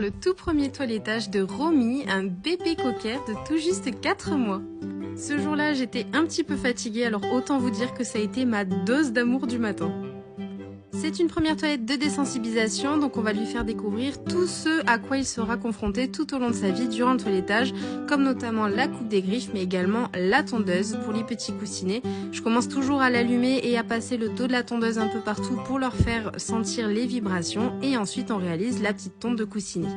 le tout premier toilettage de Romy, un bébé cocker de tout juste 4 mois. Ce jour-là, j'étais un petit peu fatiguée, alors autant vous dire que ça a été ma dose d'amour du matin. C'est une première toilette de désensibilisation, donc on va lui faire découvrir tout ce à quoi il sera confronté tout au long de sa vie durant le toilettage, comme notamment la coupe des griffes, mais également la tondeuse pour les petits coussinets. Je commence toujours à l'allumer et à passer le dos de la tondeuse un peu partout pour leur faire sentir les vibrations, et ensuite on réalise la petite tonde de coussinet.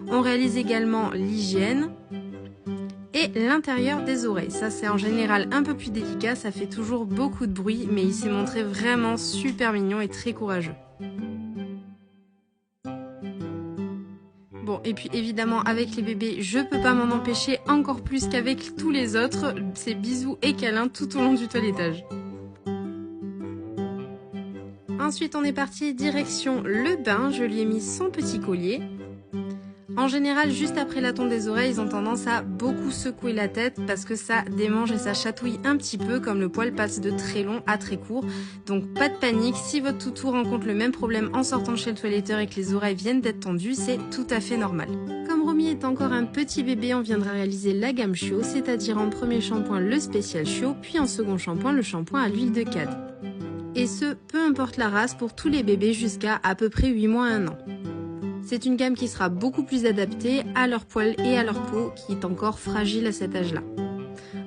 On réalise également l'hygiène et l'intérieur des oreilles. Ça c'est en général un peu plus délicat, ça fait toujours beaucoup de bruit, mais il s'est montré vraiment super mignon et très courageux. Bon, et puis évidemment avec les bébés, je peux pas m'en empêcher, encore plus qu'avec tous les autres, c'est bisous et câlins tout au long du toilettage. Ensuite on est parti direction le bain, je lui ai mis son petit collier. En général, juste après la tonde des oreilles, ils ont tendance à beaucoup secouer la tête parce que ça démange et ça chatouille un petit peu, comme le poil passe de très long à très court. Donc pas de panique, si votre toutou rencontre le même problème en sortant de chez le toiletteur et que les oreilles viennent d'être tendues, c'est tout à fait normal. Comme Romy est encore un petit bébé, on viendra réaliser la gamme Chiot, c'est-à-dire en premier shampoing le spécial Chiot, puis en second shampoing le shampoing à l'huile de cad. Et ce, peu importe la race, pour tous les bébés jusqu'à peu près 8 mois à 1 an. C'est une gamme qui sera beaucoup plus adaptée à leur poil et à leur peau qui est encore fragile à cet âge-là.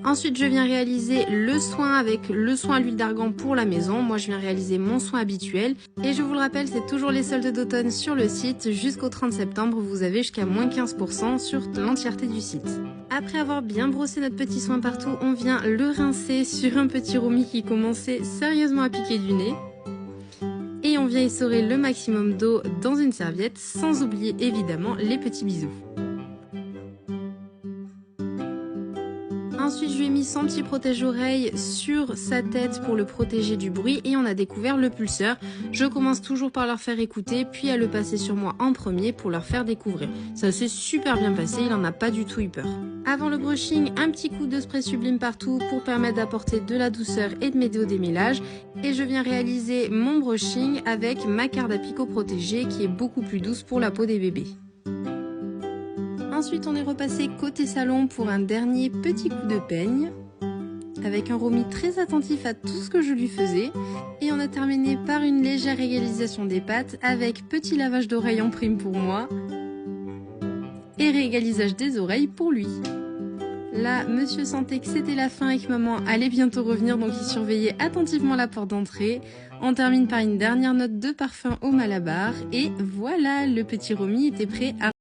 Ensuite, je viens réaliser le soin avec le soin à l'huile d'argan pour la maison. Moi, je viens réaliser mon soin habituel. Et je vous le rappelle, c'est toujours les soldes d'automne sur le site. Jusqu'au 30 septembre, vous avez jusqu'à moins 15% sur l'entièreté du site. Après avoir bien brossé notre petit soin partout, on vient le rincer sur un petit Romy qui commençait sérieusement à piquer du nez. Et on vient essorer le maximum d'eau dans une serviette, sans oublier évidemment les petits bisous. Ensuite, je lui ai mis son petit protège-oreille sur sa tête pour le protéger du bruit et on a découvert le pulseur. Je commence toujours par leur faire écouter, puis à le passer sur moi en premier pour leur faire découvrir. Ça s'est super bien passé, il n'en a pas du tout eu peur. Avant le brushing, un petit coup de spray sublime partout pour permettre d'apporter de la douceur et de m'aider au démêlage. Et je viens réaliser mon brushing avec ma carte à picot protégée qui est beaucoup plus douce pour la peau des bébés. Ensuite, on est repassé côté salon pour un dernier petit coup de peigne, avec un Romy très attentif à tout ce que je lui faisais. Et on a terminé par une légère égalisation des pattes, avec petit lavage d'oreilles en prime pour moi, et réégalisage des oreilles pour lui. Là, monsieur sentait que c'était la fin et que maman allait bientôt revenir, donc il surveillait attentivement la porte d'entrée. On termine par une dernière note de parfum au Malabar, et voilà, le petit Romy était prêt à